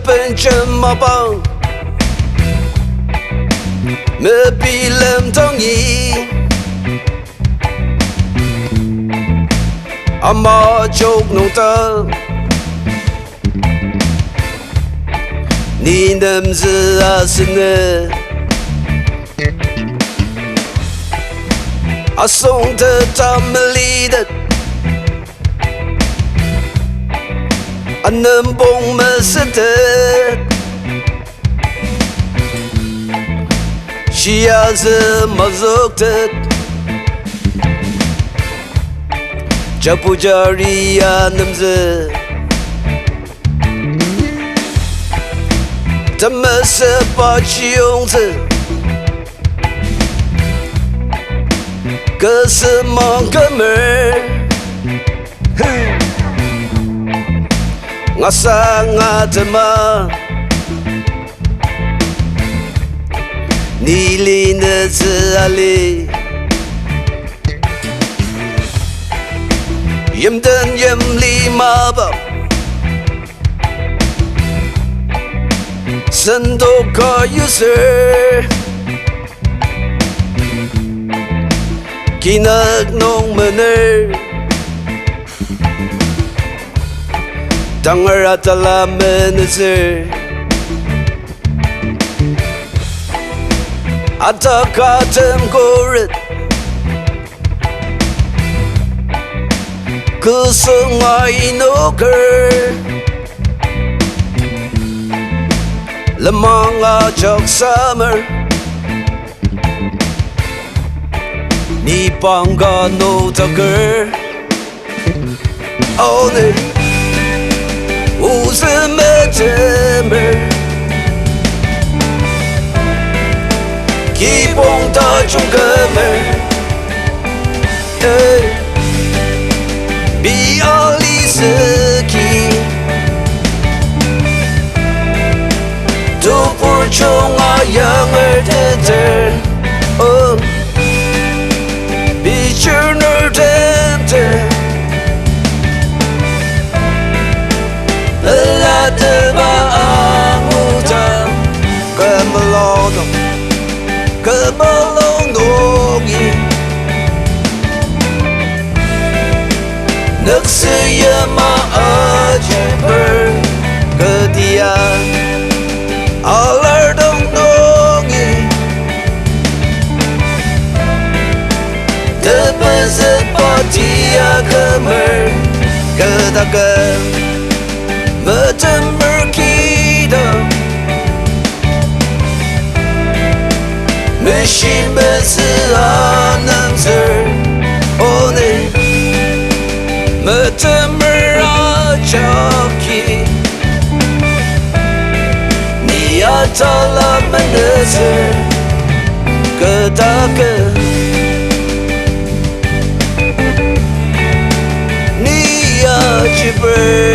本怎么办？没必然同意，阿妈就弄的，你能是阿是呢？阿送的他们里的。能蹦么是的，需要什么做的？这不叫你呀，能子？怎么是把起用子？可是忙哥们儿。我sangat demam Nilina sekali Yem dan yem lima bab Sendok kayu ser Kinak nong mener Tangar adalah menazir Ada katem goret Ke sungai nuker Lemang ajak summer Ni bangga no taker Oh ne无什么这么基本的中哥们比奥利斯基都不中啊养儿的字比去哪的Kemelongi Naksaya ma'aji berkedian Alar dong-dongi Tepat patia kemer Katakan Macam berkidang Mesin berselanang ser Oh ne Macam merajaki Niat telah mendeser Katakan Niat jibber